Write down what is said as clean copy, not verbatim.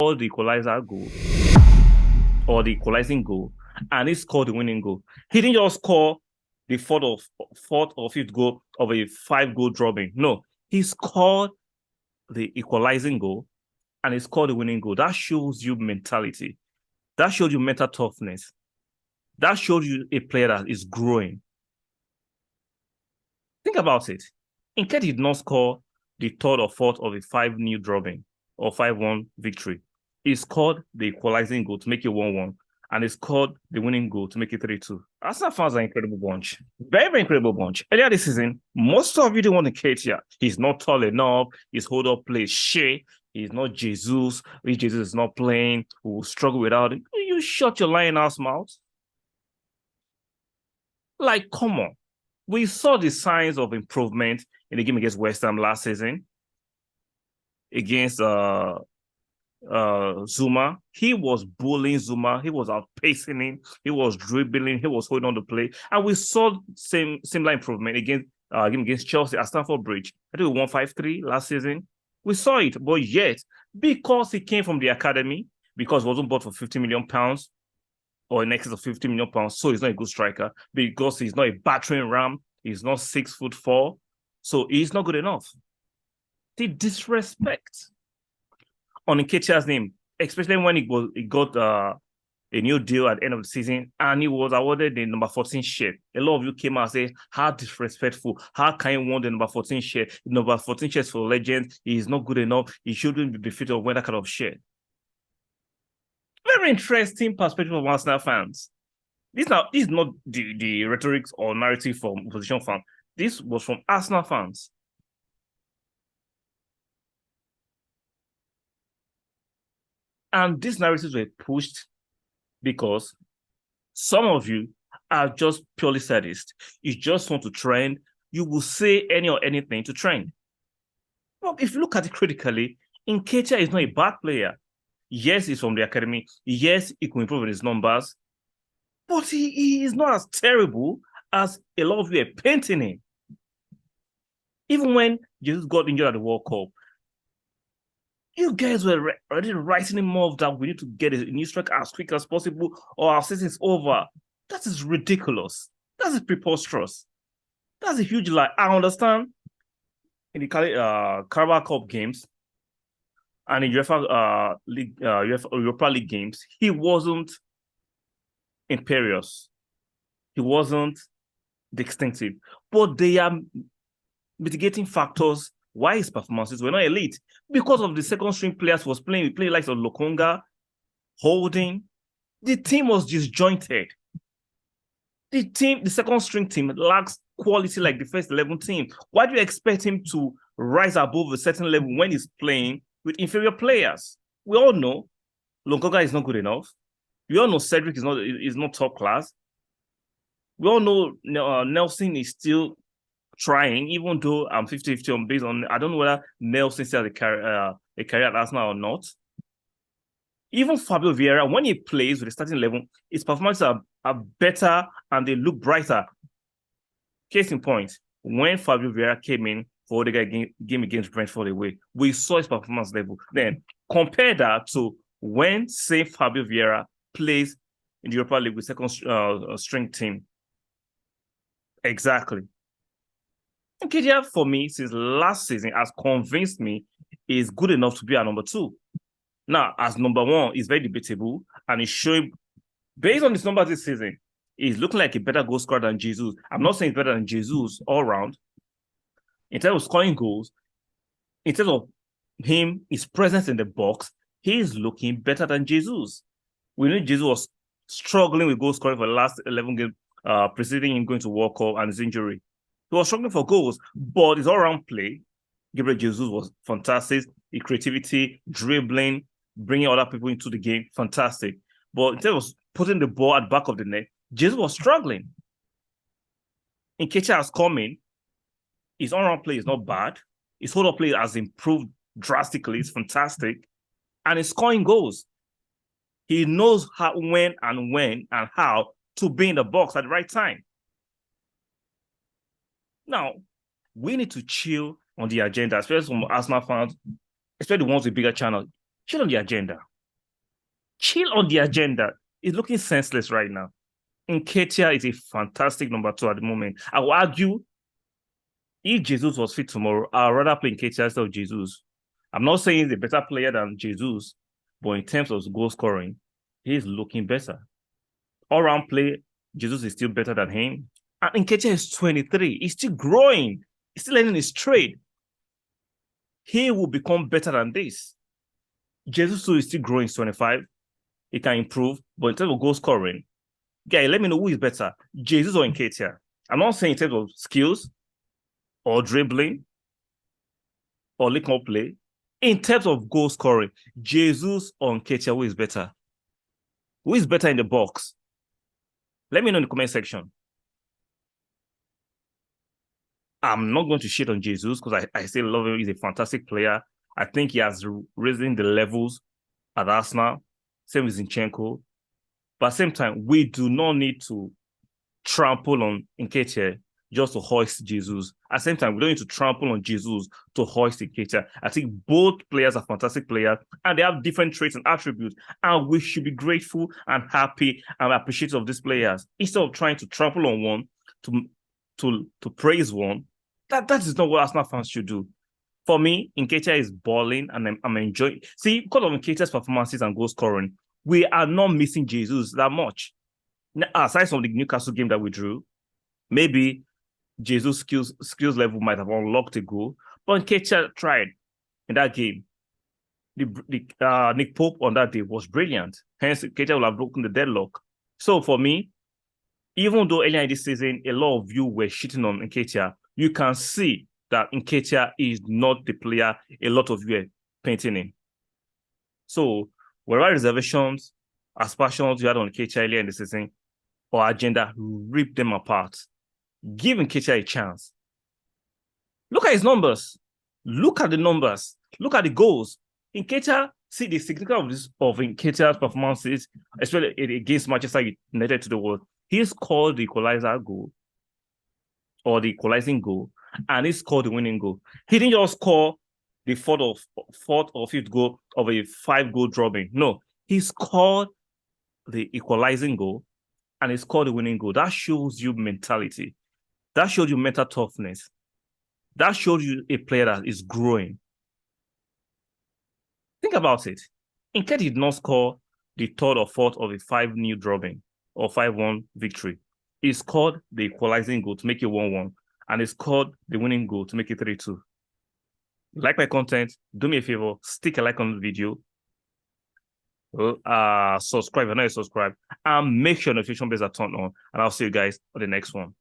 the equalizer goal or the equalizing goal, and he scored the winning goal. He didn't just score the fourth or fifth goal of a 5-goal drawing. No, he scored the equalizing goal and he scored the winning goal. That shows you mentality. That shows you mental toughness. That shows you a player that is growing. Think about it. Nketiah did not score the third or fourth of a 5-0 drawing or 5-1 victory. He scored the equalizing goal to make it 1-1, and he scored the winning goal to make it 3-2. Arsenal fans are an incredible bunch. Very, very incredible bunch. Earlier this season, most of you didn't want Nketiah. He's not tall enough. His hold-up play is shit. He's not Jesus. If Jesus is not playing, we will struggle without him. You shut your lying ass mouth. Like, come on. We saw the signs of improvement in the game against West Ham last season. Against Zuma. He was bullying Zuma. He was outpacing him. He was dribbling. He was holding on the play. And we saw similar improvement against game against Chelsea at Stamford Bridge. I think we won 5-3 last season. We saw it, but yet, because he came from the academy, because he wasn't bought for £50 million or in excess of £50 million, so he's not a good striker, because he's not a battering ram, he's not 6'4", so he's not good enough. The disrespect on Nketiah's name, especially when he got a new deal at the end of the season, and he was awarded the number 14 shirt. A lot of you came out and said, how disrespectful, how can you want the number 14 shirt? The number 14 shirt for legends, he is not good enough, he shouldn't be befitted of wearing that kind of shirt. Very interesting perspective of Arsenal fans. This is not the rhetoric or narrative from opposition fans. This was from Arsenal fans. And these narratives were pushed because some of you are just purely sadist. You just want to trend. You will say any or anything to trend. Well, if you look at it critically, Nketiah is not a bad player. Yes, he's from the academy. Yes, he can improve in his numbers. But he is not as terrible as a lot of you are painting him. Even when Jesus got injured at the World Cup, you guys were already writing him off that we need to get a new striker as quick as possible or our season is over. That is ridiculous. That is preposterous. That's a huge lie. I understand in the Carabao Cup games and in UEFA Europa League games, he wasn't imperious. He wasn't distinctive. But they are mitigating factors why his performances were not elite. Because of the second string players was playing. We played like Lokonga, Holding. The team was disjointed. The second string team lacks quality like the first 11 team. Why do you expect him to rise above a certain level when he's playing with inferior players? We all know Lokonga is not good enough. We all know Cedric is not top class. We all know Nelson is still trying, even though I'm 50-50 on based on, I don't know whether Nelson still has a career at Arsenal or not. Even Fabio Vieira, when he plays with the starting 11, his performances are better and they look brighter. Case in point, when Fabio Vieira came in for the game against Brentford away, we saw his performance level. Then compare that to when, say, Fabio Vieira plays in the Europa League with second string team. Exactly. Nketiah, for me, since last season, has convinced me is good enough to be a number 2. Now, as number 1, is very debatable, and he's showing, based on his numbers this season, he's looking like a better goal scorer than Jesus. I'm not saying he's better than Jesus all round. In terms of scoring goals, in terms of his presence in the box, he's looking better than Jesus. We know Jesus was struggling with goal scoring for the last 11 games preceding him going to World Cup and his injury. He was struggling for goals, but his all-round play, Gabriel Jesus was fantastic. His creativity, dribbling, bringing other people into the game, fantastic. But in terms of putting the ball at the back of the net, Jesus was struggling. Nketiah has come in. His all-round play is not bad. His hold-up play has improved drastically. It's fantastic. And he's scoring goals. He knows how, when and how to be in the box at the right time. Now, we need to chill on the agenda, especially from Arsenal fans, especially the ones with bigger channels. Chill on the agenda. Chill on the agenda. It's looking senseless right now. Nketiah is a fantastic number 2 at the moment. I will argue if Jesus was fit tomorrow, I'd rather play Nketiah instead of Jesus. I'm not saying he's a better player than Jesus, but in terms of goal scoring, he's looking better. All round play, Jesus is still better than him. And Nketiah is 23. He's still growing. He's still learning his trade. He will become better than this. Jesus is still growing, 25. He can improve, but in terms of goal scoring, guy, let me know who is better, Jesus or Nketiah. I'm not saying in terms of skills or dribbling or link-up play. In terms of goal scoring, Jesus or Nketiah, who is better? Who is better in the box? Let me know in the comment section. I'm not going to shit on Jesus because I still love him. He's a fantastic player. I think he has risen the levels at Arsenal. Same with Zinchenko. But at the same time, we do not need to trample on Nketiah just to hoist Jesus. At the same time, we don't need to trample on Jesus to hoist Nketiah. I think both players are fantastic players and they have different traits and attributes. And we should be grateful and happy and appreciative of these players instead of trying to trample on one to praise one. That is not what Arsenal fans should do. For me, Nketiah is balling and I'm enjoying. See, because of Nketiah's performances and goal scoring, we are not missing Jesus that much. Now, aside from the Newcastle game that we drew, maybe Jesus' skills level might have unlocked a goal, but Nketiah tried in that game. Nick Pope on that day was brilliant. Hence, Nketiah will have broken the deadlock. So for me, even though earlier in this season, a lot of you were shitting on Nketiah, you can see that Nketiah is not the player a lot of you are painting in. So, whatever reservations, aspersions you had on Nketiah earlier in the season or agenda, rip them apart. Give Nketiah a chance. Look at his numbers. Look at the numbers. Look at the goals. Nketiah, see the significance of Nketiah's performances, especially against Manchester United to the world. He scored the equalizer goal or the equalizing goal, and he scored the winning goal. He didn't just score the fourth or fifth goal of a 5-goal drawing. No, he scored the equalizing goal and he scored the winning goal. That shows you mentality. That shows you mental toughness. That shows you a player that is growing. Think about it. Nketiah did not score the third or fourth of a 5-0 drawing or 5-1 victory. He scored the equalizing goal to make it 1-1, and he scored the winning goal to make it 3-2. Like my content, do me a favor, stick a like on the video, subscribe if you're not subscribed, and make sure notification bells are turned on, and I'll see you guys on the next one.